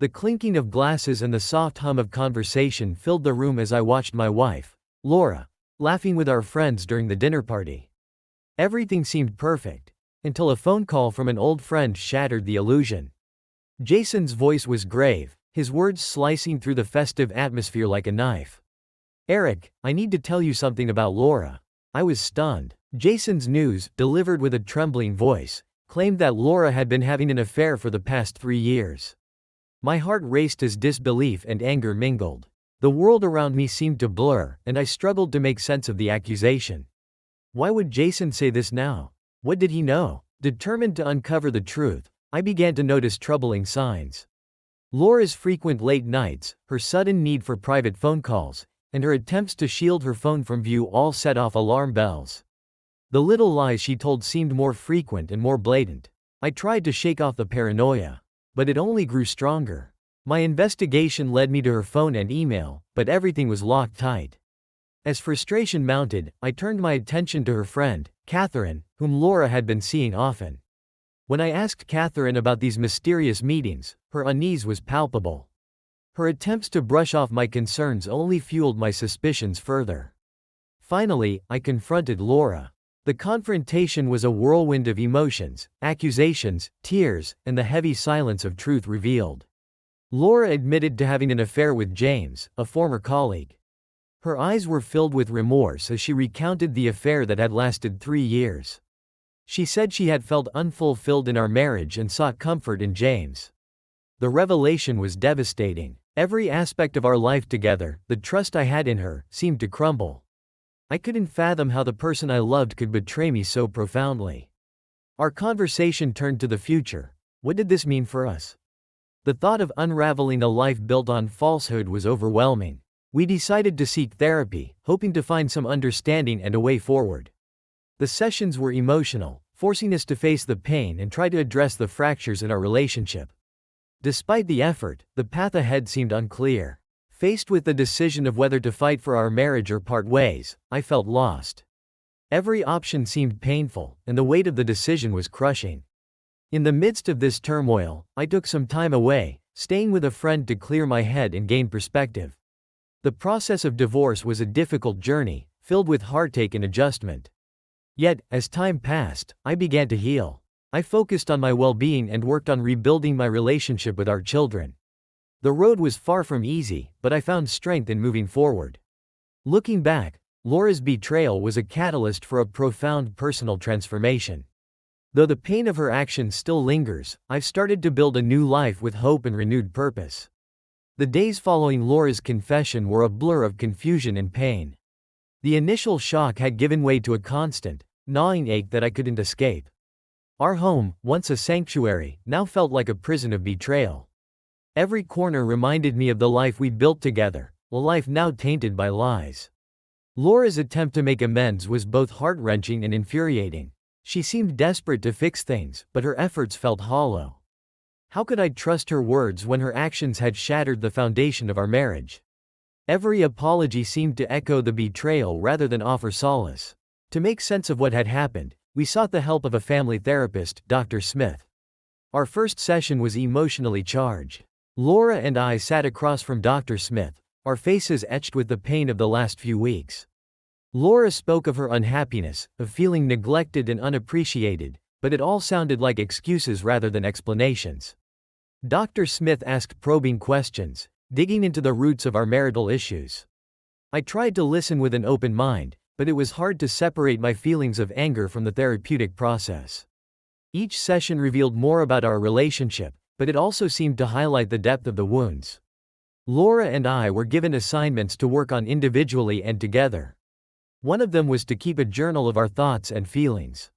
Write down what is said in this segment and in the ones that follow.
The clinking of glasses and the soft hum of conversation filled the room as I watched my wife, Laura, laughing with our friends during the dinner party. Everything seemed perfect, until a phone call from an old friend shattered the illusion. Jason's voice was grave, his words slicing through the festive atmosphere like a knife. "Eric, I need to tell you something about Laura." I was stunned. Jason's news, delivered with a trembling voice, claimed that Laura had been having an affair for the past 3 years. My heart raced as disbelief and anger mingled. The world around me seemed to blur, and I struggled to make sense of the accusation. Why would Jason say this now? What did he know? Determined to uncover the truth, I began to notice troubling signs. Laura's frequent late nights, her sudden need for private phone calls, and her attempts to shield her phone from view all set off alarm bells. The little lies she told seemed more frequent and more blatant. I tried to shake off the paranoia, but it only grew stronger. My investigation led me to her phone and email, but everything was locked tight. As frustration mounted, I turned my attention to her friend, Catherine, whom Laura had been seeing often. When I asked Catherine about these mysterious meetings, her unease was palpable. Her attempts to brush off my concerns only fueled my suspicions further. Finally, I confronted Laura. The confrontation was a whirlwind of emotions, accusations, tears, and the heavy silence of truth revealed. Laura admitted to having an affair with James, a former colleague. Her eyes were filled with remorse as she recounted the affair that had lasted 3 years. She said she had felt unfulfilled in our marriage and sought comfort in James. The revelation was devastating. Every aspect of our life together, the trust I had in her, seemed to crumble. I couldn't fathom how the person I loved could betray me so profoundly. Our conversation turned to the future. What did this mean for us? The thought of unraveling a life built on falsehood was overwhelming. We decided to seek therapy, hoping to find some understanding and a way forward. The sessions were emotional, forcing us to face the pain and try to address the fractures in our relationship. Despite the effort, the path ahead seemed unclear. Faced with the decision of whether to fight for our marriage or part ways, I felt lost. Every option seemed painful, and the weight of the decision was crushing. In the midst of this turmoil, I took some time away, staying with a friend to clear my head and gain perspective. The process of divorce was a difficult journey, filled with heartache and adjustment. Yet, as time passed, I began to heal. I focused on my well-being and worked on rebuilding my relationship with our children. The road was far from easy, but I found strength in moving forward. Looking back, Laura's betrayal was a catalyst for a profound personal transformation. Though the pain of her actions still lingers, I've started to build a new life with hope and renewed purpose. The days following Laura's confession were a blur of confusion and pain. The initial shock had given way to a constant, gnawing ache that I couldn't escape. Our home, once a sanctuary, now felt like a prison of betrayal. Every corner reminded me of the life we built together, a life now tainted by lies. Laura's attempt to make amends was both heart-wrenching and infuriating. She seemed desperate to fix things, but her efforts felt hollow. How could I trust her words when her actions had shattered the foundation of our marriage? Every apology seemed to echo the betrayal rather than offer solace. To make sense of what had happened, we sought the help of a family therapist, Dr. Smith. Our first session was emotionally charged. Laura and I sat across from Dr. Smith, our faces etched with the pain of the last few weeks. Laura spoke of her unhappiness, of feeling neglected and unappreciated, but it all sounded like excuses rather than explanations. Dr. Smith asked probing questions, digging into the roots of our marital issues. I tried to listen with an open mind, but it was hard to separate my feelings of anger from the therapeutic process. Each session revealed more about our relationship, but it also seemed to highlight the depth of the wounds. Laura and I were given assignments to work on individually and together. One of them was to keep a journal of our thoughts and feelings.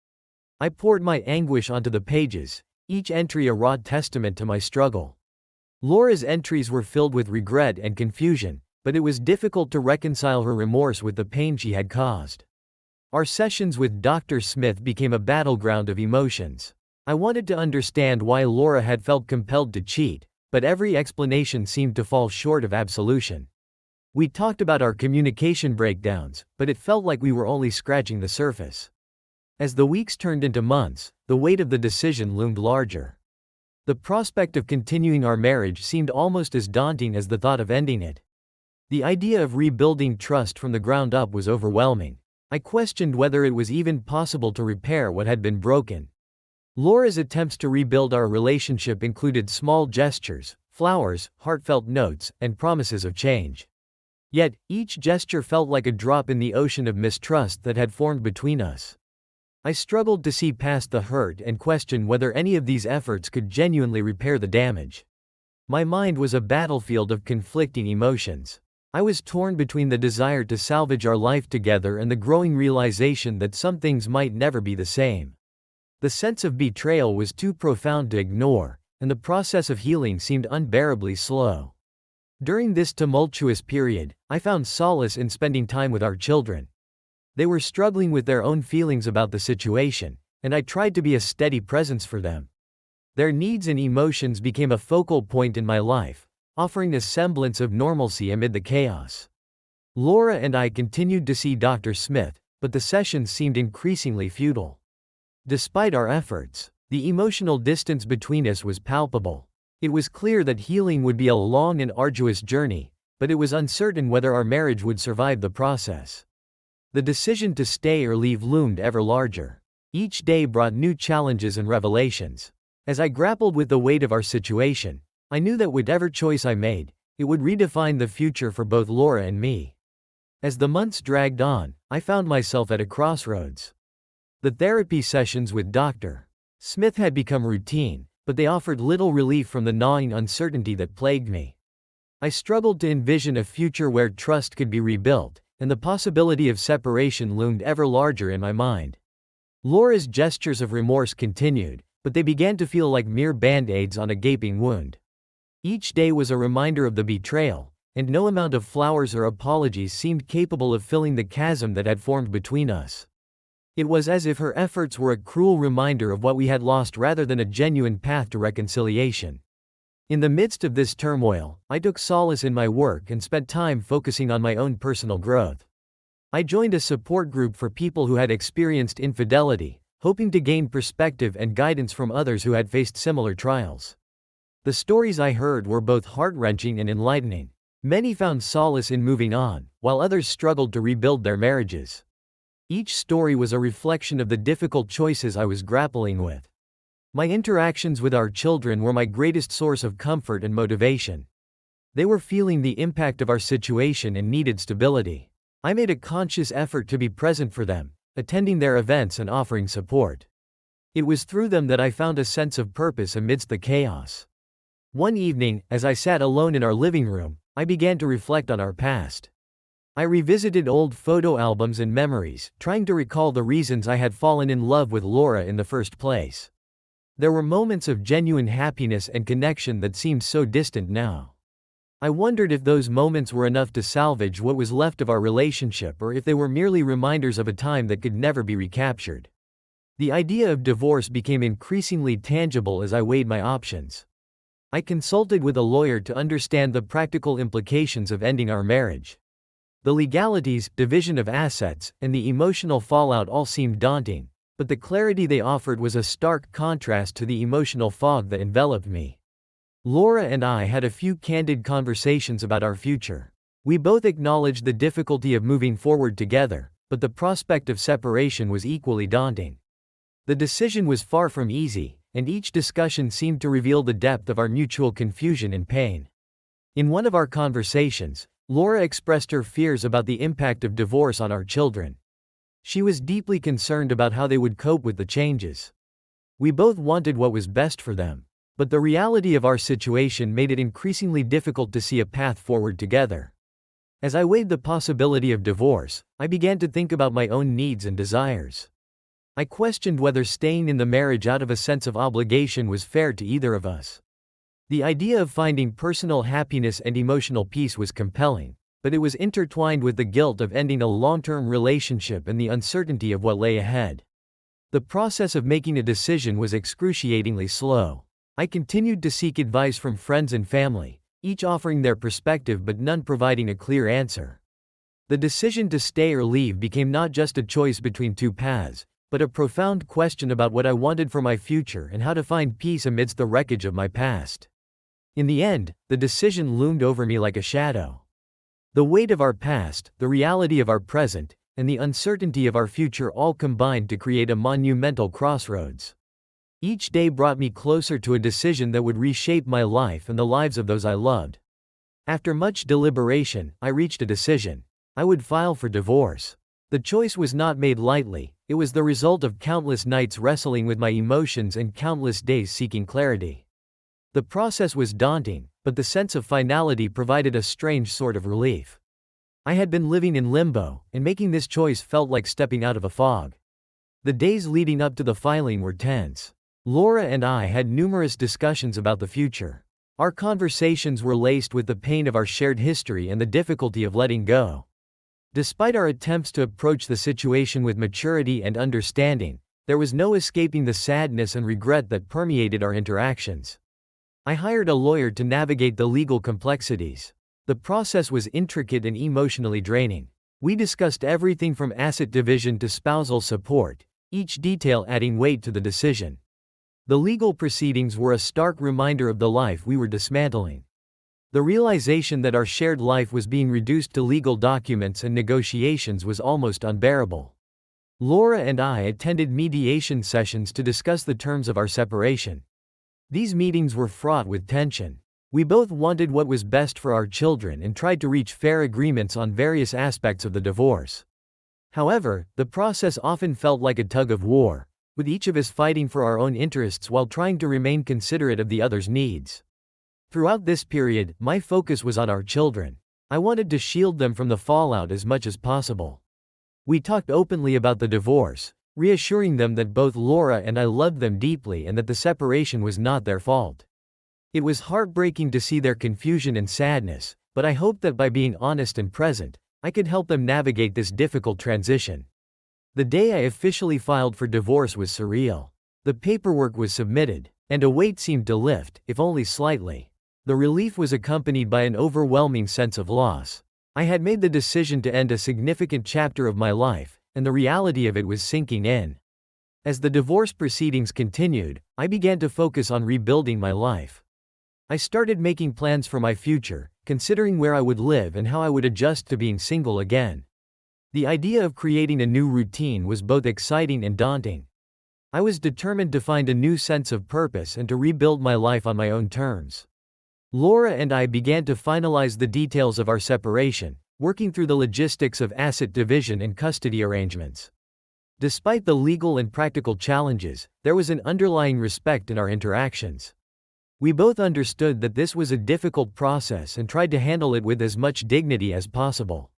I poured my anguish onto the pages, each entry a raw testament to my struggle. Laura's entries were filled with regret and confusion, but it was difficult to reconcile her remorse with the pain she had caused. Our sessions with Dr. Smith became a battleground of emotions. I wanted to understand why Laura had felt compelled to cheat, but every explanation seemed to fall short of absolution. We talked about our communication breakdowns, but it felt like we were only scratching the surface. As the weeks turned into months, the weight of the decision loomed larger. The prospect of continuing our marriage seemed almost as daunting as the thought of ending it. The idea of rebuilding trust from the ground up was overwhelming. I questioned whether it was even possible to repair what had been broken. Laura's attempts to rebuild our relationship included small gestures, flowers, heartfelt notes, and promises of change. Yet, each gesture felt like a drop in the ocean of mistrust that had formed between us. I struggled to see past the hurt and question whether any of these efforts could genuinely repair the damage. My mind was a battlefield of conflicting emotions. I was torn between the desire to salvage our life together and the growing realization that some things might never be the same. The sense of betrayal was too profound to ignore, and the process of healing seemed unbearably slow. During this tumultuous period, I found solace in spending time with our children. They were struggling with their own feelings about the situation, and I tried to be a steady presence for them. Their needs and emotions became a focal point in my life, offering a semblance of normalcy amid the chaos. Laura and I continued to see Dr. Smith, but the sessions seemed increasingly futile. Despite our efforts, the emotional distance between us was palpable. It was clear that healing would be a long and arduous journey, but it was uncertain whether our marriage would survive the process. The decision to stay or leave loomed ever larger. Each day brought new challenges and revelations. As I grappled with the weight of our situation, I knew that whatever choice I made, it would redefine the future for both Laura and me. As the months dragged on, I found myself at a crossroads. The therapy sessions with Dr. Smith had become routine, but they offered little relief from the gnawing uncertainty that plagued me. I struggled to envision a future where trust could be rebuilt, and the possibility of separation loomed ever larger in my mind. Laura's gestures of remorse continued, but they began to feel like mere band-aids on a gaping wound. Each day was a reminder of the betrayal, and no amount of flowers or apologies seemed capable of filling the chasm that had formed between us. It was as if her efforts were a cruel reminder of what we had lost rather than a genuine path to reconciliation. In the midst of this turmoil, I took solace in my work and spent time focusing on my own personal growth. I joined a support group for people who had experienced infidelity, hoping to gain perspective and guidance from others who had faced similar trials. The stories I heard were both heart-wrenching and enlightening. Many found solace in moving on, while others struggled to rebuild their marriages. Each story was a reflection of the difficult choices I was grappling with. My interactions with our children were my greatest source of comfort and motivation. They were feeling the impact of our situation and needed stability. I made a conscious effort to be present for them, attending their events and offering support. It was through them that I found a sense of purpose amidst the chaos. One evening, as I sat alone in our living room, I began to reflect on our past. I revisited old photo albums and memories, trying to recall the reasons I had fallen in love with Laura in the first place. There were moments of genuine happiness and connection that seemed so distant now. I wondered if those moments were enough to salvage what was left of our relationship or if they were merely reminders of a time that could never be recaptured. The idea of divorce became increasingly tangible as I weighed my options. I consulted with a lawyer to understand the practical implications of ending our marriage. The legalities, division of assets, and the emotional fallout all seemed daunting, but the clarity they offered was a stark contrast to the emotional fog that enveloped me. Laura and I had a few candid conversations about our future. We both acknowledged the difficulty of moving forward together, but the prospect of separation was equally daunting. The decision was far from easy, and each discussion seemed to reveal the depth of our mutual confusion and pain. In one of our conversations, Laura expressed her fears about the impact of divorce on our children. She was deeply concerned about how they would cope with the changes. We both wanted what was best for them, but the reality of our situation made it increasingly difficult to see a path forward together. As I weighed the possibility of divorce, I began to think about my own needs and desires. I questioned whether staying in the marriage out of a sense of obligation was fair to either of us. The idea of finding personal happiness and emotional peace was compelling, but it was intertwined with the guilt of ending a long-term relationship and the uncertainty of what lay ahead. The process of making a decision was excruciatingly slow. I continued to seek advice from friends and family, each offering their perspective but none providing a clear answer. The decision to stay or leave became not just a choice between two paths, but a profound question about what I wanted for my future and how to find peace amidst the wreckage of my past. In the end, the decision loomed over me like a shadow. The weight of our past, the reality of our present, and the uncertainty of our future all combined to create a monumental crossroads. Each day brought me closer to a decision that would reshape my life and the lives of those I loved. After much deliberation, I reached a decision. I would file for divorce. The choice was not made lightly, it was the result of countless nights wrestling with my emotions and countless days seeking clarity. The process was daunting, but the sense of finality provided a strange sort of relief. I had been living in limbo, and making this choice felt like stepping out of a fog. The days leading up to the filing were tense. Laura and I had numerous discussions about the future. Our conversations were laced with the pain of our shared history and the difficulty of letting go. Despite our attempts to approach the situation with maturity and understanding, there was no escaping the sadness and regret that permeated our interactions. I hired a lawyer to navigate the legal complexities. The process was intricate and emotionally draining. We discussed everything from asset division to spousal support, each detail adding weight to the decision. The legal proceedings were a stark reminder of the life we were dismantling. The realization that our shared life was being reduced to legal documents and negotiations was almost unbearable. Laura and I attended mediation sessions to discuss the terms of our separation. These meetings were fraught with tension. We both wanted what was best for our children and tried to reach fair agreements on various aspects of the divorce. However, the process often felt like a tug of war, with each of us fighting for our own interests while trying to remain considerate of the other's needs. Throughout this period, my focus was on our children. I wanted to shield them from the fallout as much as possible. We talked openly about the divorce, reassuring them that both Laura and I loved them deeply and that the separation was not their fault. It was heartbreaking to see their confusion and sadness, but I hoped that by being honest and present, I could help them navigate this difficult transition. The day I officially filed for divorce was surreal. The paperwork was submitted, and a weight seemed to lift, if only slightly. The relief was accompanied by an overwhelming sense of loss. I had made the decision to end a significant chapter of my life, and the reality of it was sinking in. As the divorce proceedings continued, I began to focus on rebuilding my life. I started making plans for my future, considering where I would live and how I would adjust to being single again. The idea of creating a new routine was both exciting and daunting. I was determined to find a new sense of purpose and to rebuild my life on my own terms. Laura and I began to finalize the details of our separation, working through the logistics of asset division and custody arrangements. Despite the legal and practical challenges, there was an underlying respect in our interactions. We both understood that this was a difficult process and tried to handle it with as much dignity as possible.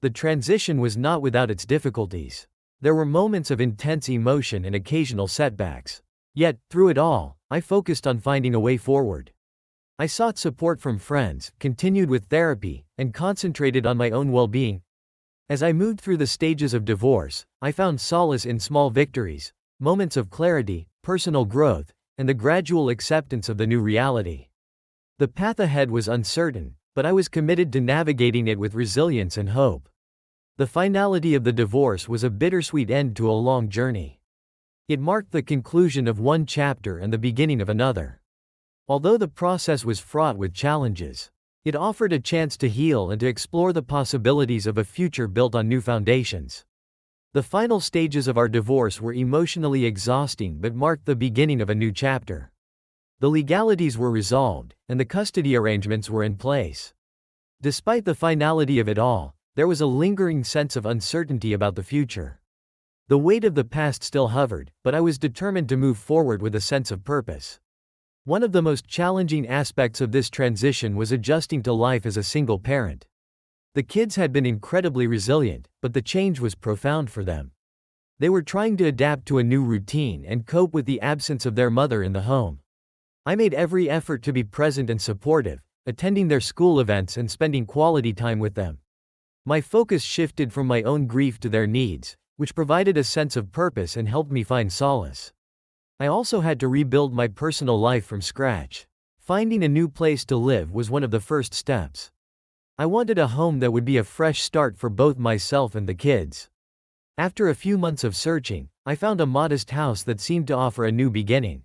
The transition was not without its difficulties. There were moments of intense emotion and occasional setbacks. Yet, through it all, I focused on finding a way forward. I sought support from friends, continued with therapy, and concentrated on my own well-being. As I moved through the stages of divorce, I found solace in small victories, moments of clarity, personal growth, and the gradual acceptance of the new reality. The path ahead was uncertain, but I was committed to navigating it with resilience and hope. The finality of the divorce was a bittersweet end to a long journey. It marked the conclusion of one chapter and the beginning of another. Although the process was fraught with challenges, it offered a chance to heal and to explore the possibilities of a future built on new foundations. The final stages of our divorce were emotionally exhausting but marked the beginning of a new chapter. The legalities were resolved, and the custody arrangements were in place. Despite the finality of it all, there was a lingering sense of uncertainty about the future. The weight of the past still hovered, but I was determined to move forward with a sense of purpose. One of the most challenging aspects of this transition was adjusting to life as a single parent. The kids had been incredibly resilient, but the change was profound for them. They were trying to adapt to a new routine and cope with the absence of their mother in the home. I made every effort to be present and supportive, attending their school events and spending quality time with them. My focus shifted from my own grief to their needs, which provided a sense of purpose and helped me find solace. I also had to rebuild my personal life from scratch. Finding a new place to live was one of the first steps. I wanted a home that would be a fresh start for both myself and the kids. After a few months of searching, I found a modest house that seemed to offer a new beginning.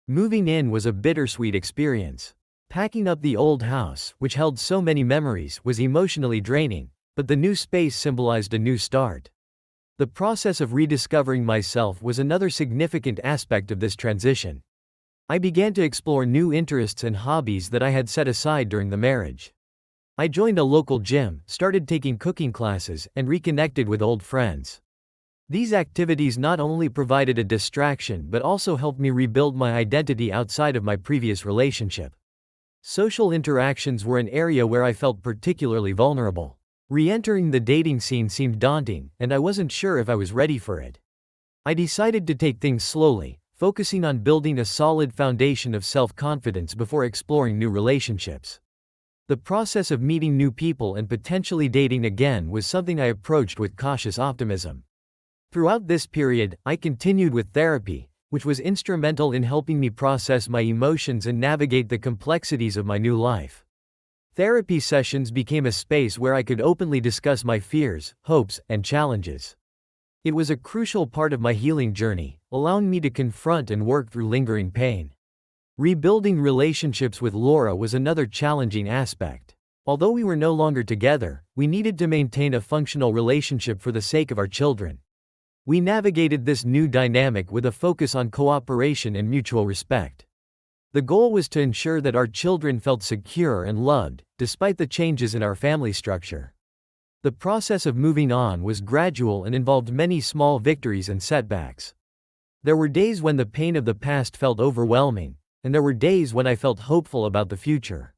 Moving in was a bittersweet experience. Packing up the old house, which held so many memories, was emotionally draining, but the new space symbolized a new start. The process of rediscovering myself was another significant aspect of this transition. I began to explore new interests and hobbies that I had set aside during the marriage. I joined a local gym, started taking cooking classes, and reconnected with old friends. These activities not only provided a distraction but also helped me rebuild my identity outside of my previous relationship. Social interactions were an area where I felt particularly vulnerable. Re-entering the dating scene seemed daunting, and I wasn't sure if I was ready for it. I decided to take things slowly, focusing on building a solid foundation of self-confidence before exploring new relationships. The process of meeting new people and potentially dating again was something I approached with cautious optimism. Throughout this period, I continued with therapy, which was instrumental in helping me process my emotions and navigate the complexities of my new life. Therapy sessions became a space where I could openly discuss my fears, hopes, and challenges. It was a crucial part of my healing journey, allowing me to confront and work through lingering pain. Rebuilding relationships with Laura was another challenging aspect. Although we were no longer together, we needed to maintain a functional relationship for the sake of our children. We navigated this new dynamic with a focus on cooperation and mutual respect. The goal was to ensure that our children felt secure and loved, despite the changes in our family structure. The process of moving on was gradual and involved many small victories and setbacks. There were days when the pain of the past felt overwhelming, and there were days when I felt hopeful about the future.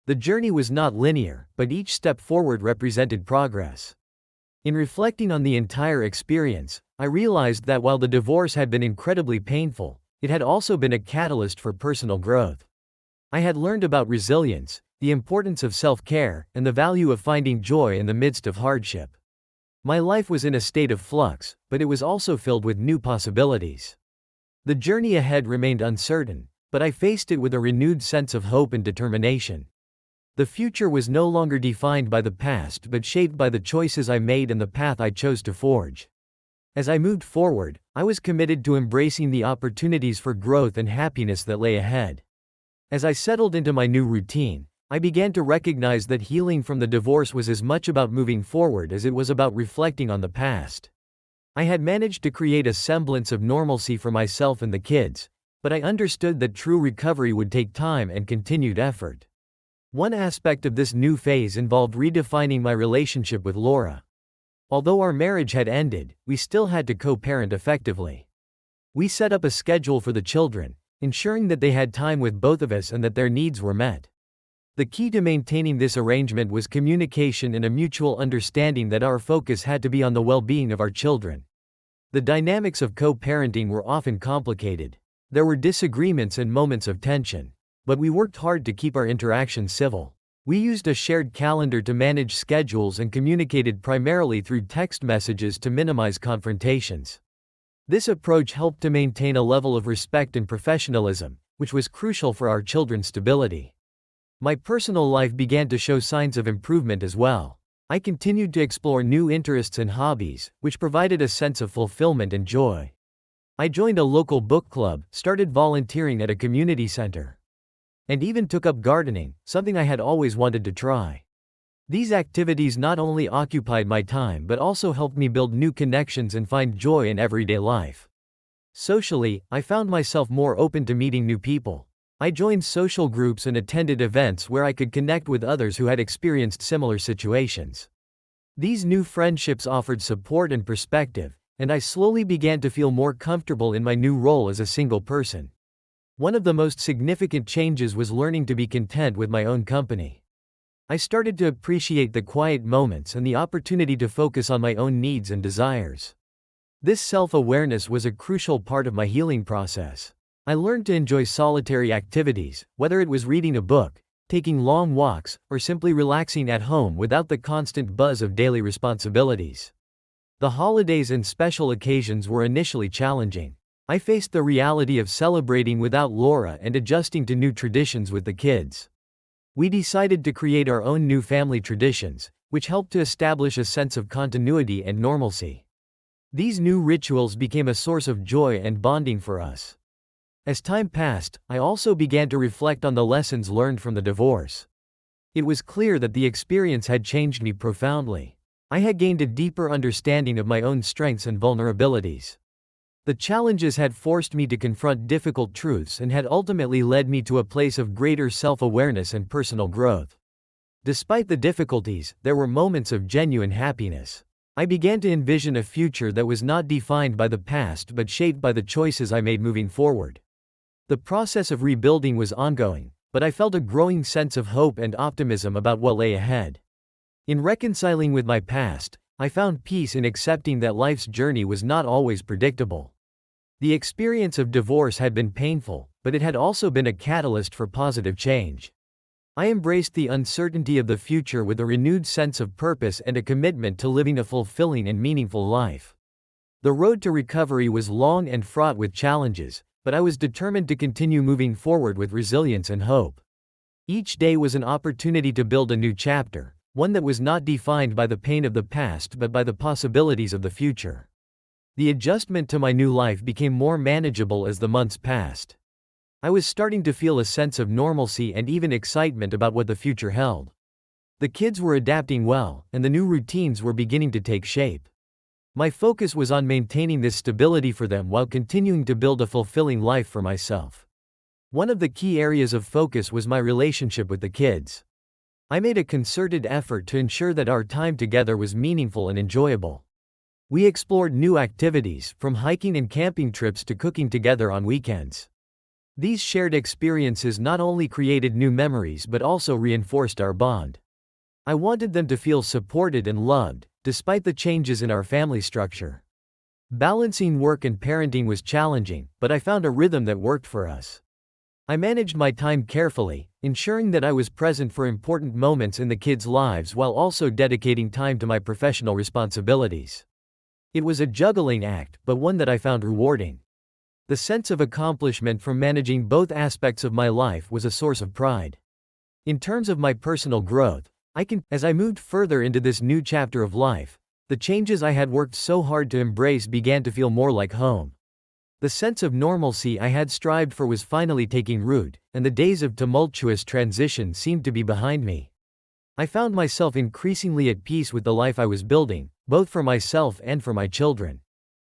The journey was not linear, but each step forward represented progress. In reflecting on the entire experience, I realized that while the divorce had been incredibly painful, it had also been a catalyst for personal growth. I had learned about resilience, the importance of self-care, and the value of finding joy in the midst of hardship. My life was in a state of flux, but it was also filled with new possibilities. The journey ahead remained uncertain, but I faced it with a renewed sense of hope and determination. The future was no longer defined by the past but shaped by the choices I made and the path I chose to forge. As I moved forward, I was committed to embracing the opportunities for growth and happiness that lay ahead. As I settled into my new routine, I began to recognize that healing from the divorce was as much about moving forward as it was about reflecting on the past. I had managed to create a semblance of normalcy for myself and the kids, but I understood that true recovery would take time and continued effort. One aspect of this new phase involved redefining my relationship with Laura. Although our marriage had ended, we still had to co-parent effectively. We set up a schedule for the children, ensuring that they had time with both of us and that their needs were met. The key to maintaining this arrangement was communication and a mutual understanding that our focus had to be on the well-being of our children. The dynamics of co-parenting were often complicated. There were disagreements and moments of tension. But we worked hard to keep our interactions civil. We used a shared calendar to manage schedules and communicated primarily through text messages to minimize confrontations. This approach helped to maintain a level of respect and professionalism, which was crucial for our children's stability. My personal life began to show signs of improvement as well. I continued to explore new interests and hobbies, which provided a sense of fulfillment and joy. I joined a local book club, started volunteering at a community center, and even took up gardening, something I had always wanted to try. These activities not only occupied my time but also helped me build new connections and find joy in everyday life. Socially, I found myself more open to meeting new people. I joined social groups and attended events where I could connect with others who had experienced similar situations. These new friendships offered support and perspective, and I slowly began to feel more comfortable in my new role as a single person. One of the most significant changes was learning to be content with my own company. I started to appreciate the quiet moments and the opportunity to focus on my own needs and desires. This self-awareness was a crucial part of my healing process. I learned to enjoy solitary activities, whether it was reading a book, taking long walks, or simply relaxing at home without the constant buzz of daily responsibilities. The holidays and special occasions were initially challenging. I faced the reality of celebrating without Laura and adjusting to new traditions with the kids. We decided to create our own new family traditions, which helped to establish a sense of continuity and normalcy. These new rituals became a source of joy and bonding for us. As time passed, I also began to reflect on the lessons learned from the divorce. It was clear that the experience had changed me profoundly. I had gained a deeper understanding of my own strengths and vulnerabilities. The challenges had forced me to confront difficult truths and had ultimately led me to a place of greater self-awareness and personal growth. Despite the difficulties, there were moments of genuine happiness. I began to envision a future that was not defined by the past but shaped by the choices I made moving forward. The process of rebuilding was ongoing, but I felt a growing sense of hope and optimism about what lay ahead. In reconciling with my past, I found peace in accepting that life's journey was not always predictable. The experience of divorce had been painful, but it had also been a catalyst for positive change. I embraced the uncertainty of the future with a renewed sense of purpose and a commitment to living a fulfilling and meaningful life. The road to recovery was long and fraught with challenges, but I was determined to continue moving forward with resilience and hope. Each day was an opportunity to build a new chapter, one that was not defined by the pain of the past but by the possibilities of the future. The adjustment to my new life became more manageable as the months passed. I was starting to feel a sense of normalcy and even excitement about what the future held. The kids were adapting well, and the new routines were beginning to take shape. My focus was on maintaining this stability for them while continuing to build a fulfilling life for myself. One of the key areas of focus was my relationship with the kids. I made a concerted effort to ensure that our time together was meaningful and enjoyable. We explored new activities, from hiking and camping trips to cooking together on weekends. These shared experiences not only created new memories but also reinforced our bond. I wanted them to feel supported and loved, despite the changes in our family structure. Balancing work and parenting was challenging, but I found a rhythm that worked for us. I managed my time carefully, ensuring that I was present for important moments in the kids' lives while also dedicating time to my professional responsibilities. It was a juggling act, but one that I found rewarding. The sense of accomplishment from managing both aspects of my life was a source of pride. In terms of my personal growth, as I moved further into this new chapter of life, the changes I had worked so hard to embrace began to feel more like home. The sense of normalcy I had strived for was finally taking root, and the days of tumultuous transition seemed to be behind me. I found myself increasingly at peace with the life I was building, both for myself and for my children.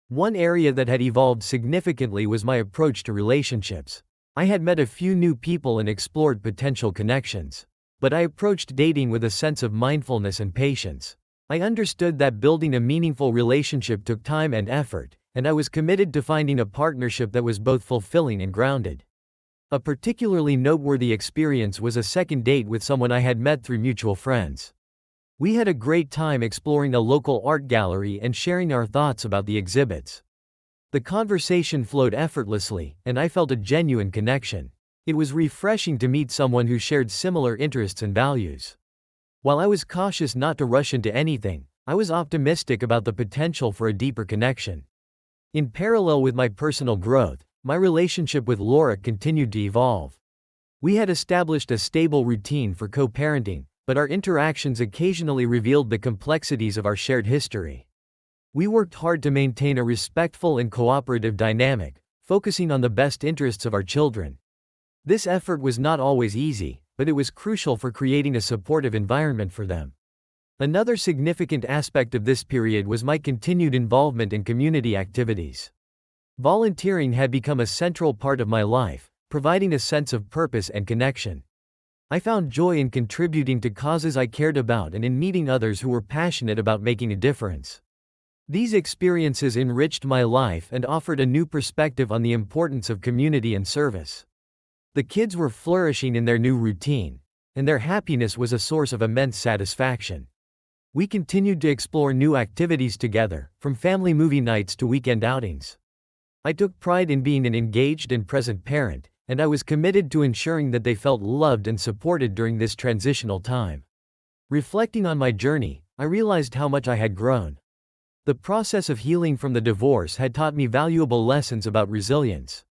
One area that had evolved significantly was my approach to relationships. I had met a few new people and explored potential connections. But I approached dating with a sense of mindfulness and patience. I understood that building a meaningful relationship took time and effort, and I was committed to finding a partnership that was both fulfilling and grounded. A particularly noteworthy experience was a second date with someone I had met through mutual friends. We had a great time exploring a local art gallery and sharing our thoughts about the exhibits. The conversation flowed effortlessly, and I felt a genuine connection. It was refreshing to meet someone who shared similar interests and values. While I was cautious not to rush into anything, I was optimistic about the potential for a deeper connection. In parallel with my personal growth, my relationship with Laura continued to evolve. We had established a stable routine for co-parenting, but our interactions occasionally revealed the complexities of our shared history. We worked hard to maintain a respectful and cooperative dynamic, focusing on the best interests of our children. This effort was not always easy, but it was crucial for creating a supportive environment for them. Another significant aspect of this period was my continued involvement in community activities. Volunteering had become a central part of my life, providing a sense of purpose and connection. I found joy in contributing to causes I cared about and in meeting others who were passionate about making a difference. These experiences enriched my life and offered a new perspective on the importance of community and service. The kids were flourishing in their new routine, and their happiness was a source of immense satisfaction. We continued to explore new activities together, from family movie nights to weekend outings. I took pride in being an engaged and present parent, and I was committed to ensuring that they felt loved and supported during this transitional time. Reflecting on my journey, I realized how much I had grown. The process of healing from the divorce had taught me valuable lessons about resilience,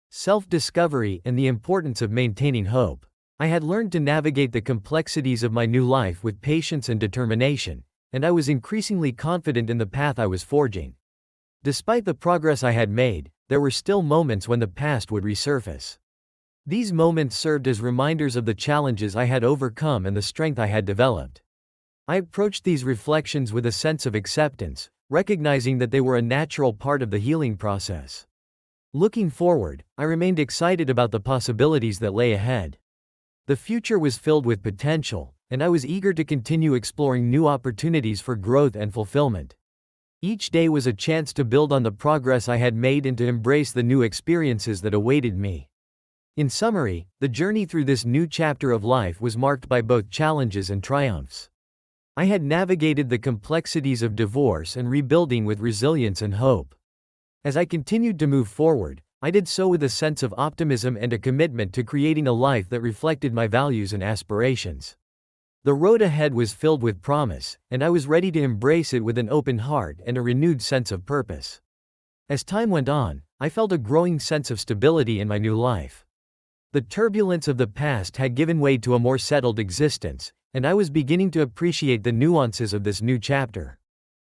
self-discovery, and the importance of maintaining hope. I had learned to navigate the complexities of my new life with patience and determination, and I was increasingly confident in the path I was forging. Despite the progress I had made, there were still moments when the past would resurface. These moments served as reminders of the challenges I had overcome and the strength I had developed. I approached these reflections with a sense of acceptance, recognizing that they were a natural part of the healing process. Looking forward, I remained excited about the possibilities that lay ahead. The future was filled with potential, and I was eager to continue exploring new opportunities for growth and fulfillment. Each day was a chance to build on the progress I had made and to embrace the new experiences that awaited me. In summary, the journey through this new chapter of life was marked by both challenges and triumphs. I had navigated the complexities of divorce and rebuilding with resilience and hope. As I continued to move forward, I did so with a sense of optimism and a commitment to creating a life that reflected my values and aspirations. The road ahead was filled with promise, and I was ready to embrace it with an open heart and a renewed sense of purpose. As time went on, I felt a growing sense of stability in my new life. The turbulence of the past had given way to a more settled existence, and I was beginning to appreciate the nuances of this new chapter.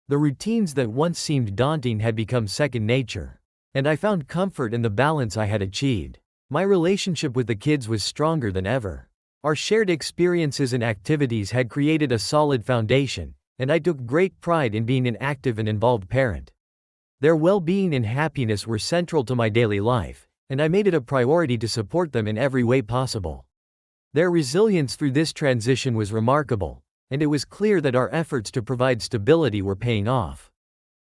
The routines that once seemed daunting had become second nature, and I found comfort in the balance I had achieved. My relationship with the kids was stronger than ever. Our shared experiences and activities had created a solid foundation, and I took great pride in being an active and involved parent. Their well-being and happiness were central to my daily life, and I made it a priority to support them in every way possible. Their resilience through this transition was remarkable, and it was clear that our efforts to provide stability were paying off.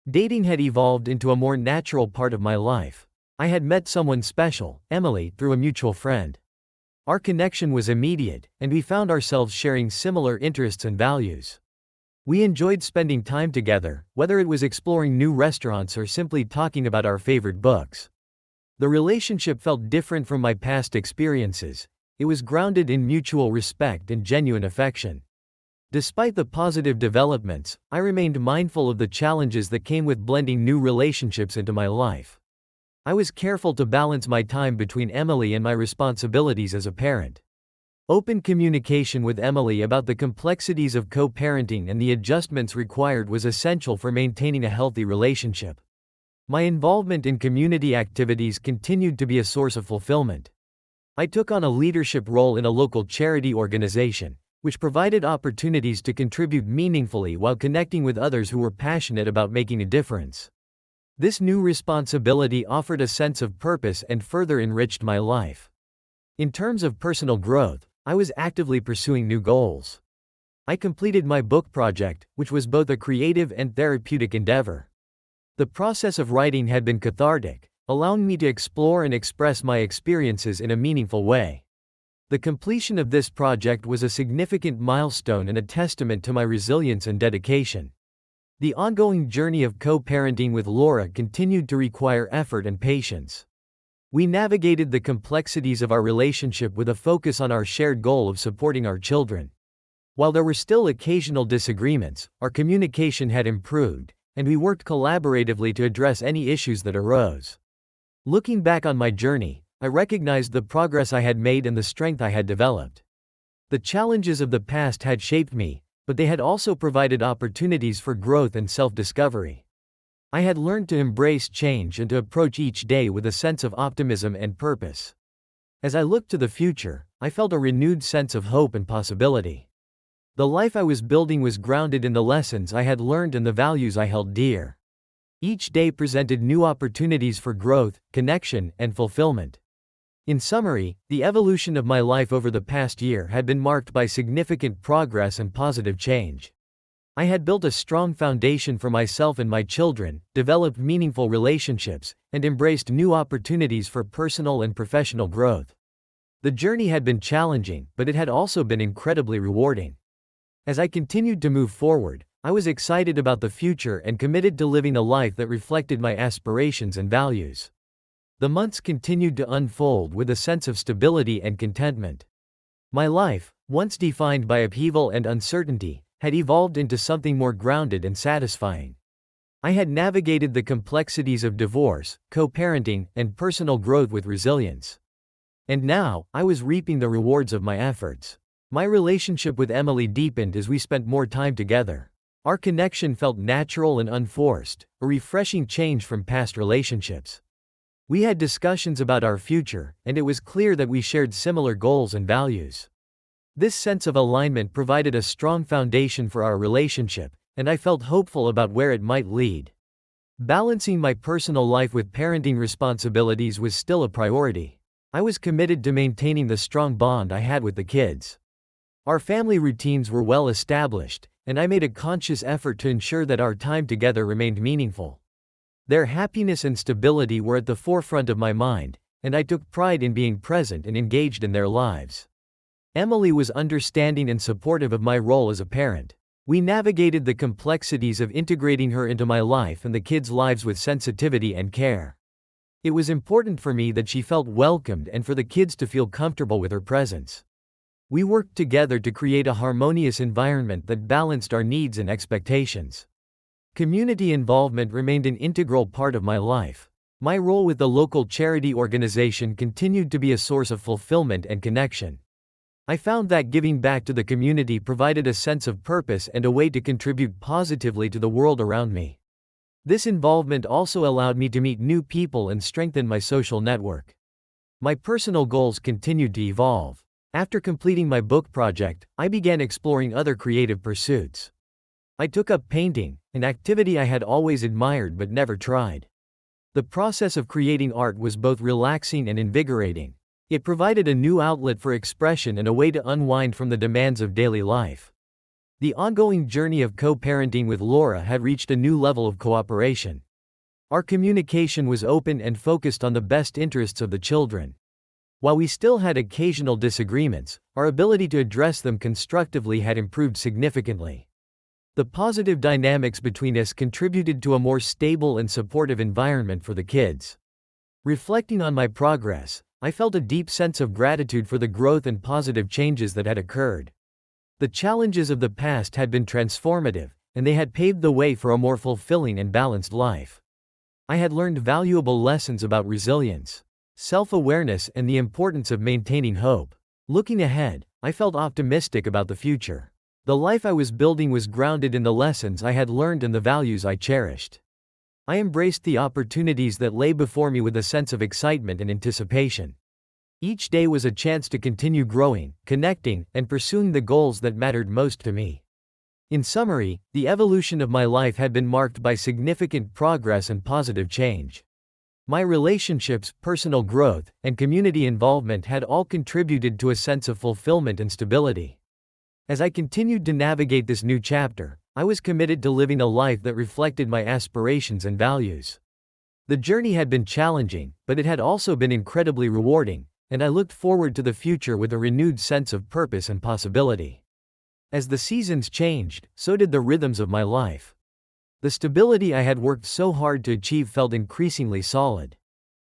Dating had evolved into a more natural part of my life. I had met someone special, Emily, through a mutual friend. Our connection was immediate, and we found ourselves sharing similar interests and values. We enjoyed spending time together, whether it was exploring new restaurants or simply talking about our favorite books. The relationship felt different from my past experiences. It was grounded in mutual respect and genuine affection. Despite the positive developments, I remained mindful of the challenges that came with blending new relationships into my life. I was careful to balance my time between Emily and my responsibilities as a parent. Open communication with Emily about the complexities of co-parenting and the adjustments required was essential for maintaining a healthy relationship. My involvement in community activities continued to be a source of fulfillment. I took on a leadership role in a local charity organization, which provided opportunities to contribute meaningfully while connecting with others who were passionate about making a difference. This new responsibility offered a sense of purpose and further enriched my life. In terms of personal growth, I was actively pursuing new goals. I completed my book project, which was both a creative and therapeutic endeavor. The process of writing had been cathartic, allowing me to explore and express my experiences in a meaningful way. The completion of this project was a significant milestone and a testament to my resilience and dedication. The ongoing journey of co-parenting with Laura continued to require effort and patience. We navigated the complexities of our relationship with a focus on our shared goal of supporting our children. While there were still occasional disagreements, our communication had improved, and we worked collaboratively to address any issues that arose. Looking back on my journey, I recognized the progress I had made and the strength I had developed. The challenges of the past had shaped me, but they had also provided opportunities for growth and self-discovery. I had learned to embrace change and to approach each day with a sense of optimism and purpose. As I looked to the future, I felt a renewed sense of hope and possibility. The life I was building was grounded in the lessons I had learned and the values I held dear. Each day presented new opportunities for growth, connection, and fulfillment. In summary, the evolution of my life over the past year had been marked by significant progress and positive change. I had built a strong foundation for myself and my children, developed meaningful relationships, and embraced new opportunities for personal and professional growth. The journey had been challenging, but it had also been incredibly rewarding. As I continued to move forward, I was excited about the future and committed to living a life that reflected my aspirations and values. The months continued to unfold with a sense of stability and contentment. My life, once defined by upheaval and uncertainty, had evolved into something more grounded and satisfying. I had navigated the complexities of divorce, co-parenting, and personal growth with resilience. And now, I was reaping the rewards of my efforts. My relationship with Emily deepened as we spent more time together. Our connection felt natural and unforced, a refreshing change from past relationships. We had discussions about our future, and it was clear that we shared similar goals and values. This sense of alignment provided a strong foundation for our relationship, and I felt hopeful about where it might lead. Balancing my personal life with parenting responsibilities was still a priority. I was committed to maintaining the strong bond I had with the kids. Our family routines were well established, and I made a conscious effort to ensure that our time together remained meaningful. Their happiness and stability were at the forefront of my mind, and I took pride in being present and engaged in their lives. Emily was understanding and supportive of my role as a parent. We navigated the complexities of integrating her into my life and the kids' lives with sensitivity and care. It was important for me that she felt welcomed and for the kids to feel comfortable with her presence. We worked together to create a harmonious environment that balanced our needs and expectations. Community involvement remained an integral part of my life. My role with the local charity organization continued to be a source of fulfillment and connection. I found that giving back to the community provided a sense of purpose and a way to contribute positively to the world around me. This involvement also allowed me to meet new people and strengthen my social network. My personal goals continued to evolve. After completing my book project, I began exploring other creative pursuits. I took up painting, an activity I had always admired but never tried. The process of creating art was both relaxing and invigorating. It provided a new outlet for expression and a way to unwind from the demands of daily life. The ongoing journey of co-parenting with Laura had reached a new level of cooperation. Our communication was open and focused on the best interests of the children. While we still had occasional disagreements, our ability to address them constructively had improved significantly. The positive dynamics between us contributed to a more stable and supportive environment for the kids. Reflecting on my progress, I felt a deep sense of gratitude for the growth and positive changes that had occurred. The challenges of the past had been transformative, and they had paved the way for a more fulfilling and balanced life. I had learned valuable lessons about resilience, self-awareness, and the importance of maintaining hope. Looking ahead, I felt optimistic about the future. The life I was building was grounded in the lessons I had learned and the values I cherished. I embraced the opportunities that lay before me with a sense of excitement and anticipation. Each day was a chance to continue growing, connecting, and pursuing the goals that mattered most to me. In summary, the evolution of my life had been marked by significant progress and positive change. My relationships, personal growth, and community involvement had all contributed to a sense of fulfillment and stability. As I continued to navigate this new chapter, I was committed to living a life that reflected my aspirations and values. The journey had been challenging, but it had also been incredibly rewarding, and I looked forward to the future with a renewed sense of purpose and possibility. As the seasons changed, so did the rhythms of my life. The stability I had worked so hard to achieve felt increasingly solid.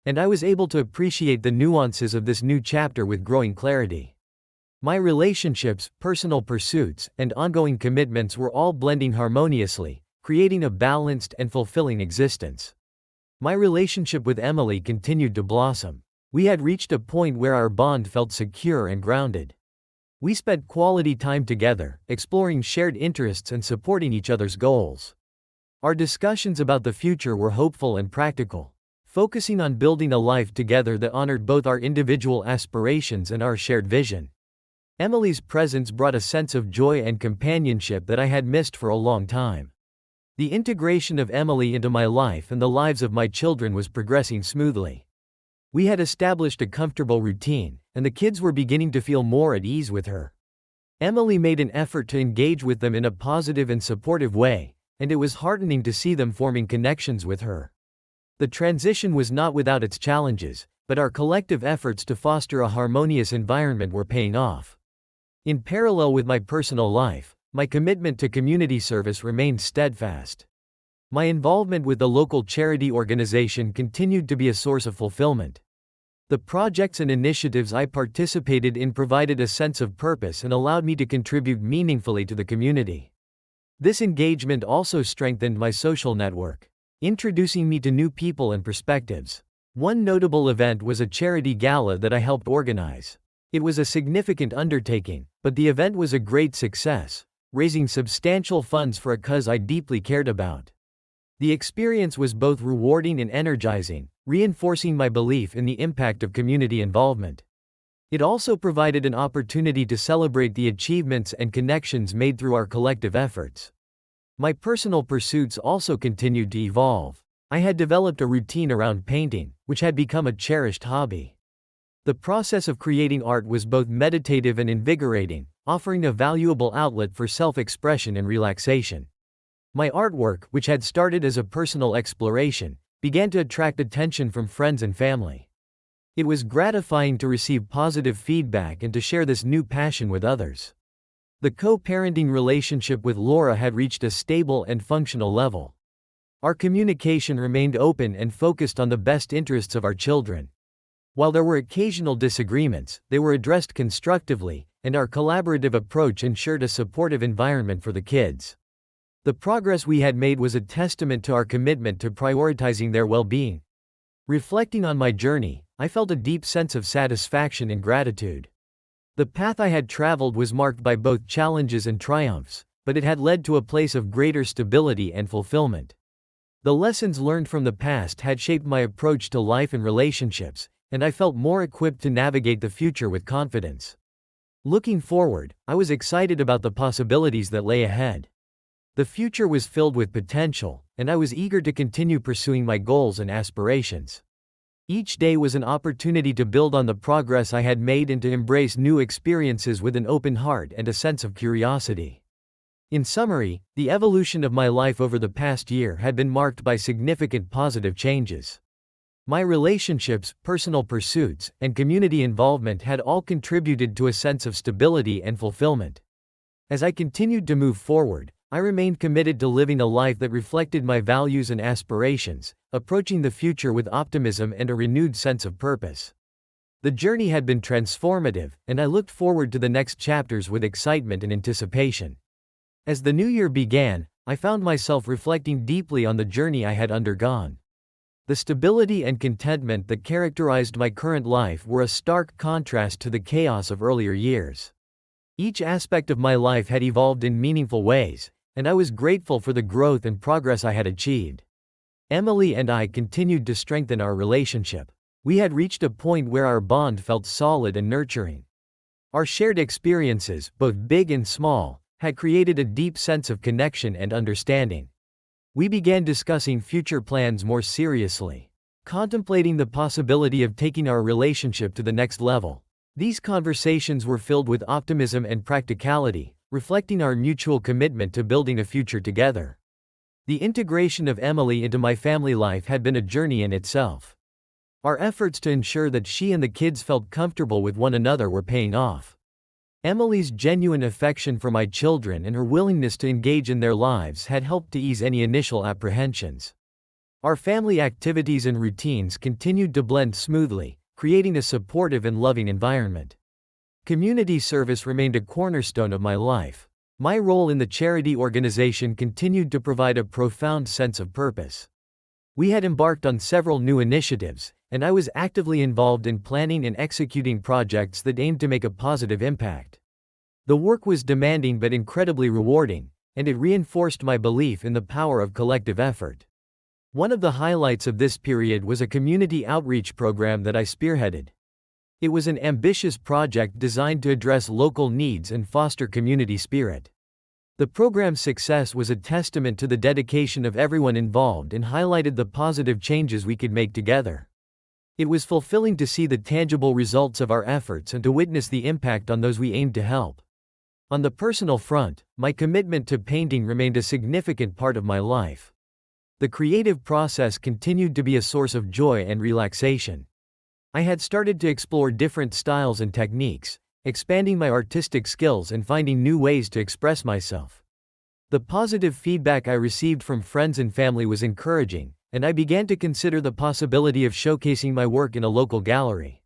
And I was able to appreciate the nuances of this new chapter with growing clarity. My relationships, personal pursuits, and ongoing commitments were all blending harmoniously, creating a balanced and fulfilling existence. My relationship with Emily continued to blossom. We had reached a point where our bond felt secure and grounded. We spent quality time together, exploring shared interests and supporting each other's goals. Our discussions about the future were hopeful and practical, focusing on building a life together that honored both our individual aspirations and our shared vision. Emily's presence brought a sense of joy and companionship that I had missed for a long time. The integration of Emily into my life and the lives of my children was progressing smoothly. We had established a comfortable routine, and the kids were beginning to feel more at ease with her. Emily made an effort to engage with them in a positive and supportive way, and it was heartening to see them forming connections with her. The transition was not without its challenges, but our collective efforts to foster a harmonious environment were paying off. In parallel with my personal life, my commitment to community service remained steadfast. My involvement with the local charity organization continued to be a source of fulfillment. The projects and initiatives I participated in provided a sense of purpose and allowed me to contribute meaningfully to the community. This engagement also strengthened my social network, introducing me to new people and perspectives. One notable event was a charity gala that I helped organize. It was a significant undertaking, but the event was a great success, raising substantial funds for a cause I deeply cared about. The experience was both rewarding and energizing, reinforcing my belief in the impact of community involvement. It also provided an opportunity to celebrate the achievements and connections made through our collective efforts. My personal pursuits also continued to evolve. I had developed a routine around painting, which had become a cherished hobby. The process of creating art was both meditative and invigorating, offering a valuable outlet for self-expression and relaxation. My artwork, which had started as a personal exploration, began to attract attention from friends and family. It was gratifying to receive positive feedback and to share this new passion with others. The co-parenting relationship with Laura had reached a stable and functional level. Our communication remained open and focused on the best interests of our children. While there were occasional disagreements, they were addressed constructively, and our collaborative approach ensured a supportive environment for the kids. The progress we had made was a testament to our commitment to prioritizing their well-being. Reflecting on my journey, I felt a deep sense of satisfaction and gratitude. The path I had traveled was marked by both challenges and triumphs, but it had led to a place of greater stability and fulfillment. The lessons learned from the past had shaped my approach to life and relationships, and I felt more equipped to navigate the future with confidence. Looking forward, I was excited about the possibilities that lay ahead. The future was filled with potential, and I was eager to continue pursuing my goals and aspirations. Each day was an opportunity to build on the progress I had made and to embrace new experiences with an open heart and a sense of curiosity. In summary, the evolution of my life over the past year had been marked by significant positive changes. My relationships, personal pursuits, and community involvement had all contributed to a sense of stability and fulfillment. As I continued to move forward, I remained committed to living a life that reflected my values and aspirations, approaching the future with optimism and a renewed sense of purpose. The journey had been transformative, and I looked forward to the next chapters with excitement and anticipation. As the new year began, I found myself reflecting deeply on the journey I had undergone. The stability and contentment that characterized my current life were a stark contrast to the chaos of earlier years. Each aspect of my life had evolved in meaningful ways, and I was grateful for the growth and progress I had achieved. Emily and I continued to strengthen our relationship. We had reached a point where our bond felt solid and nurturing. Our shared experiences, both big and small, had created a deep sense of connection and understanding. We began discussing future plans more seriously, contemplating the possibility of taking our relationship to the next level. These conversations were filled with optimism and practicality, reflecting our mutual commitment to building a future together. The integration of Emily into my family life had been a journey in itself. Our efforts to ensure that she and the kids felt comfortable with one another were paying off. Emily's genuine affection for my children and her willingness to engage in their lives had helped to ease any initial apprehensions. Our family activities and routines continued to blend smoothly, creating a supportive and loving environment. Community service remained a cornerstone of my life. My role in the charity organization continued to provide a profound sense of purpose. We had embarked on several new initiatives, and I was actively involved in planning and executing projects that aimed to make a positive impact. The work was demanding but incredibly rewarding, and it reinforced my belief in the power of collective effort. One of the highlights of this period was a community outreach program that I spearheaded. It was an ambitious project designed to address local needs and foster community spirit. The program's success was a testament to the dedication of everyone involved and highlighted the positive changes we could make together. It was fulfilling to see the tangible results of our efforts and to witness the impact on those we aimed to help. On the personal front, my commitment to painting remained a significant part of my life. The creative process continued to be a source of joy and relaxation. I had started to explore different styles and techniques, expanding my artistic skills and finding new ways to express myself. The positive feedback I received from friends and family was encouraging, and I began to consider the possibility of showcasing my work in a local gallery.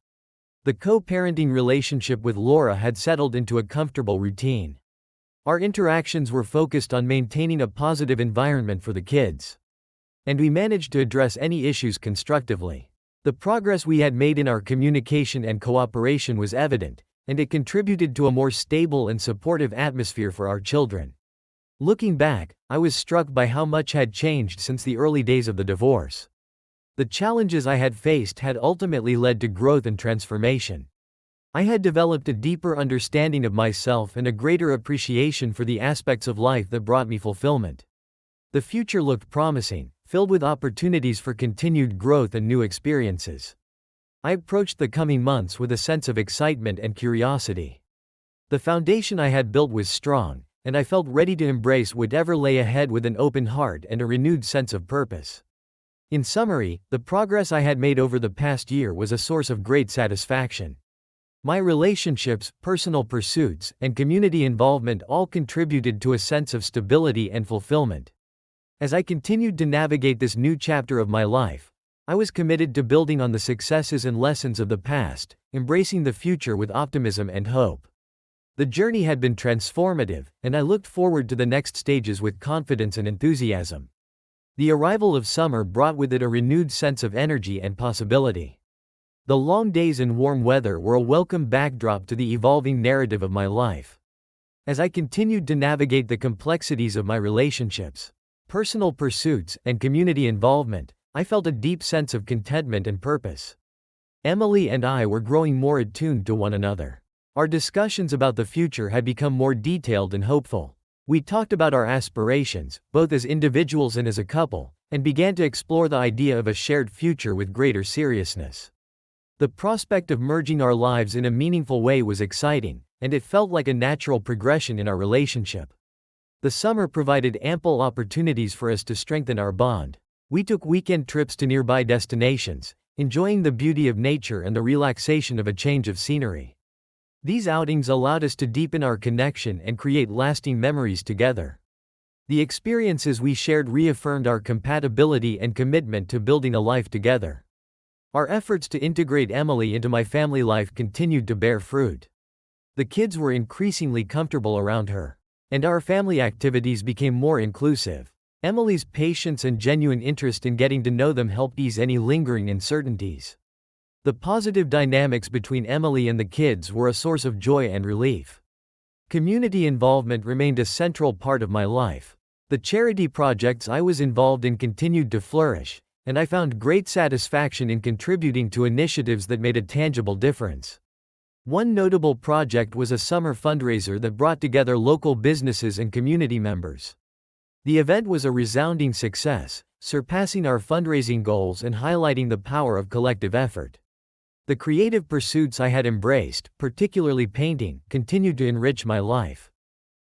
The co-parenting relationship with Laura had settled into a comfortable routine. Our interactions were focused on maintaining a positive environment for the kids, and we managed to address any issues constructively. The progress we had made in our communication and cooperation was evident, and it contributed to a more stable and supportive atmosphere for our children. Looking back, I was struck by how much had changed since the early days of the divorce. The challenges I had faced had ultimately led to growth and transformation. I had developed a deeper understanding of myself and a greater appreciation for the aspects of life that brought me fulfillment. The future looked promising, filled with opportunities for continued growth and new experiences. I approached the coming months with a sense of excitement and curiosity. The foundation I had built was strong, and I felt ready to embrace whatever lay ahead with an open heart and a renewed sense of purpose. In summary, the progress I had made over the past year was a source of great satisfaction. My relationships, personal pursuits, and community involvement all contributed to a sense of stability and fulfillment. As I continued to navigate this new chapter of my life, I was committed to building on the successes and lessons of the past, embracing the future with optimism and hope. The journey had been transformative, and I looked forward to the next stages with confidence and enthusiasm. The arrival of summer brought with it a renewed sense of energy and possibility. The long days and warm weather were a welcome backdrop to the evolving narrative of my life. As I continued to navigate the complexities of my relationships, personal pursuits, and community involvement, I felt a deep sense of contentment and purpose. Emily and I were growing more attuned to one another. Our discussions about the future had become more detailed and hopeful. We talked about our aspirations, both as individuals and as a couple, and began to explore the idea of a shared future with greater seriousness. The prospect of merging our lives in a meaningful way was exciting, and it felt like a natural progression in our relationship. The summer provided ample opportunities for us to strengthen our bond. We took weekend trips to nearby destinations, enjoying the beauty of nature and the relaxation of a change of scenery. These outings allowed us to deepen our connection and create lasting memories together. The experiences we shared reaffirmed our compatibility and commitment to building a life together. Our efforts to integrate Emily into my family life continued to bear fruit. The kids were increasingly comfortable around her, and our family activities became more inclusive. Emily's patience and genuine interest in getting to know them helped ease any lingering uncertainties. The positive dynamics between Emily and the kids were a source of joy and relief. Community involvement remained a central part of my life. The charity projects I was involved in continued to flourish, and I found great satisfaction in contributing to initiatives that made a tangible difference. One notable project was a summer fundraiser that brought together local businesses and community members. The event was a resounding success, surpassing our fundraising goals and highlighting the power of collective effort. The creative pursuits I had embraced, particularly painting, continued to enrich my life.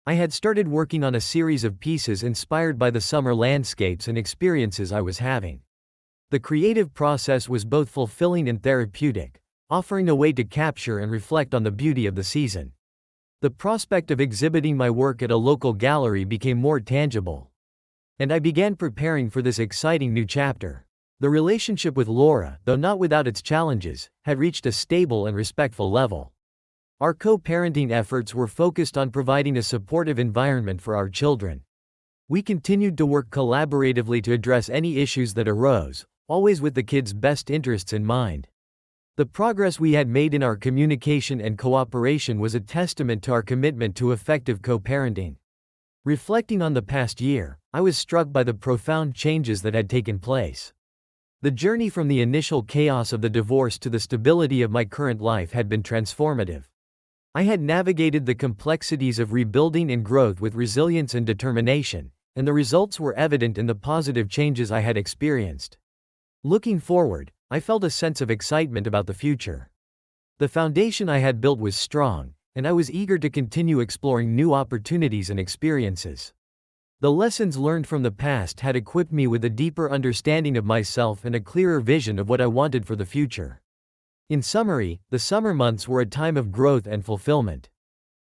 I had started working on a series of pieces inspired by the summer landscapes and experiences I was having. The creative process was both fulfilling and therapeutic, offering a way to capture and reflect on the beauty of the season. The prospect of exhibiting my work at a local gallery became more tangible, and I began preparing for this exciting new chapter. The relationship with Laura, though not without its challenges, had reached a stable and respectful level. Our co-parenting efforts were focused on providing a supportive environment for our children. We continued to work collaboratively to address any issues that arose, always with the kids' best interests in mind. The progress we had made in our communication and cooperation was a testament to our commitment to effective co-parenting. Reflecting on the past year, I was struck by the profound changes that had taken place. The journey from the initial chaos of the divorce to the stability of my current life had been transformative. I had navigated the complexities of rebuilding and growth with resilience and determination, and the results were evident in the positive changes I had experienced. Looking forward, I felt a sense of excitement about the future. The foundation I had built was strong, and I was eager to continue exploring new opportunities and experiences. The lessons learned from the past had equipped me with a deeper understanding of myself and a clearer vision of what I wanted for the future. In summary, the summer months were a time of growth and fulfillment.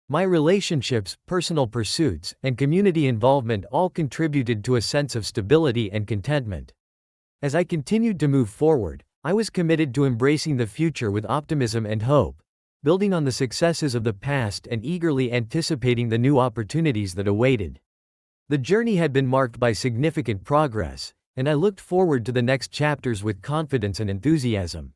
My relationships, personal pursuits, and community involvement all contributed to a sense of stability and contentment. As I continued to move forward, I was committed to embracing the future with optimism and hope, building on the successes of the past and eagerly anticipating the new opportunities that awaited. The journey had been marked by significant progress, and I looked forward to the next chapters with confidence and enthusiasm.